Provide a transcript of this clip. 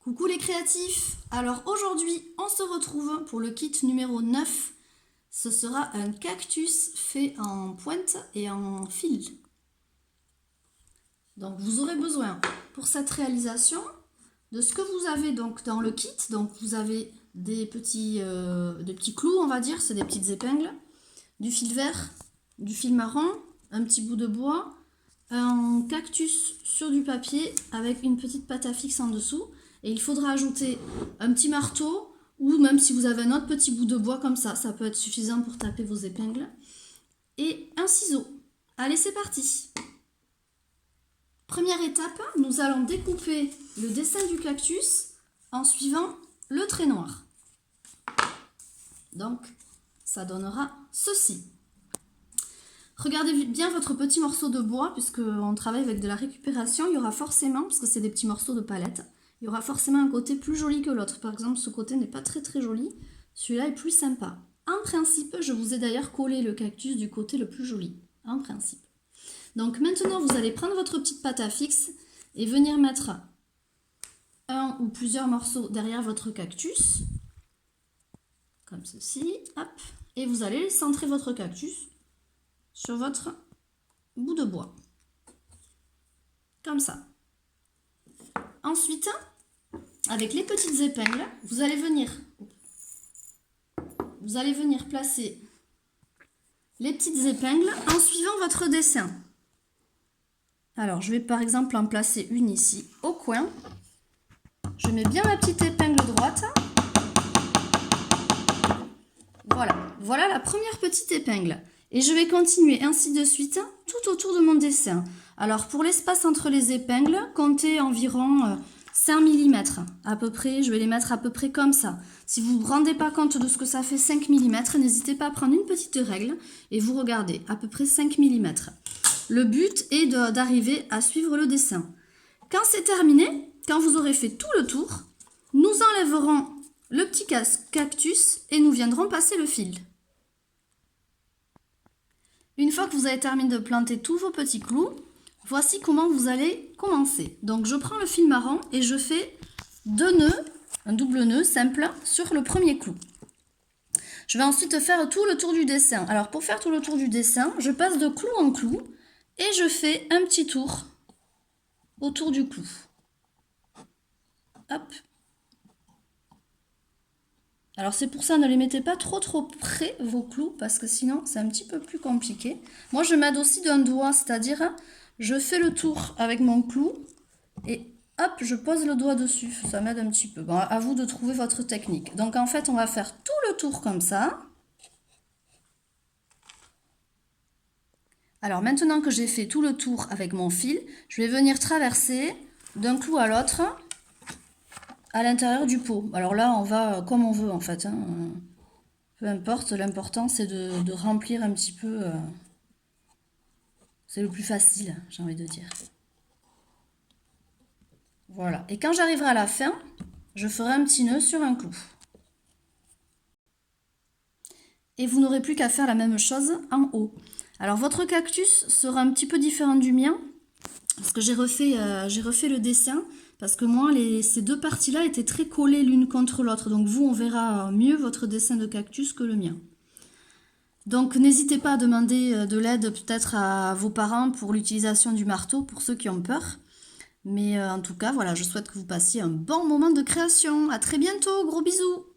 Coucou les créatifs! Alors aujourd'hui, on se retrouve pour le kit numéro 9. Ce sera un cactus fait en pointe et en fil. Donc vous aurez besoin pour cette réalisation de ce que vous avez donc dans le kit. Donc vous avez des petits clous, on va dire, c'est des petites épingles, du fil vert, du fil marron, un petit bout de bois, un cactus sur du papier avec une petite pâte à fixe en dessous. Et il faudra ajouter un petit marteau ou même si vous avez un autre petit bout de bois comme ça peut être suffisant pour taper vos épingles. Et un ciseau. Allez, c'est parti! Première étape, nous allons découper le dessin du cactus en suivant le trait noir. Donc, ça donnera ceci. Regardez bien votre petit morceau de bois, puisqu'on travaille avec de la récupération, il y aura forcément, parce que c'est des petits morceaux de palette, il y aura forcément un côté plus joli que l'autre. Par exemple, ce côté n'est pas très joli, celui-là est plus sympa. En principe, je vous ai d'ailleurs collé le cactus du côté le plus joli, en principe. Donc maintenant, vous allez prendre votre petite pâte à fixe et venir mettre un ou plusieurs morceaux derrière votre cactus, comme ceci, hop, et vous allez centrer votre cactus sur votre bout de bois, comme ça. Ensuite, avec les petites épingles, vous allez venir placer les petites épingles en suivant votre dessin. Alors, je vais par exemple en placer une ici au coin. Je mets bien ma petite épingle droite. Voilà la première petite épingle. Et je vais continuer ainsi de suite tout autour de mon dessin. Alors pour l'espace entre les épingles, comptez environ 5 mm à peu près. Je vais les mettre à peu près comme ça. Si vous ne vous rendez pas compte de ce que ça fait 5 mm, n'hésitez pas à prendre une petite règle et vous regardez à peu près 5 mm. Le but est d'arriver à suivre le dessin. Quand c'est terminé, quand vous aurez fait tout le tour, nous enlèverons le petit cactus et nous viendrons passer le fil. Une fois que vous avez terminé de planter tous vos petits clous, voici comment vous allez commencer. Donc je prends le fil marron et je fais 2 nœuds, un double nœud simple sur le premier clou. Je vais ensuite faire tout le tour du dessin. Alors pour faire tout le tour du dessin, je passe de clou en clou et je fais un petit tour autour du clou. Hop. Alors c'est pour ça, ne les mettez pas trop près vos clous, parce que sinon c'est un petit peu plus compliqué. Moi je m'aide aussi d'un doigt, c'est-à-dire je fais le tour avec mon clou et hop, je pose le doigt dessus. Ça m'aide un petit peu. Bon, à vous de trouver votre technique. Donc en fait on va faire tout le tour comme ça. Alors maintenant que j'ai fait tout le tour avec mon fil, je vais venir traverser d'un clou à l'autre à l'intérieur du pot. Alors là, on va comme on veut en fait. Peu importe, l'important c'est de remplir un petit peu. C'est le plus facile, j'ai envie de dire. Voilà. Et quand j'arriverai à la fin, je ferai un petit nœud sur un clou. Et vous n'aurez plus qu'à faire la même chose en haut. Alors votre cactus sera un petit peu différent du mien, parce que j'ai refait le dessin. Parce que moi, ces deux parties-là étaient très collées l'une contre l'autre. Donc vous, on verra mieux votre dessin de cactus que le mien. Donc n'hésitez pas à demander de l'aide peut-être à vos parents pour l'utilisation du marteau, pour ceux qui ont peur. Mais en tout cas, voilà, je souhaite que vous passiez un bon moment de création. À très bientôt, gros bisous!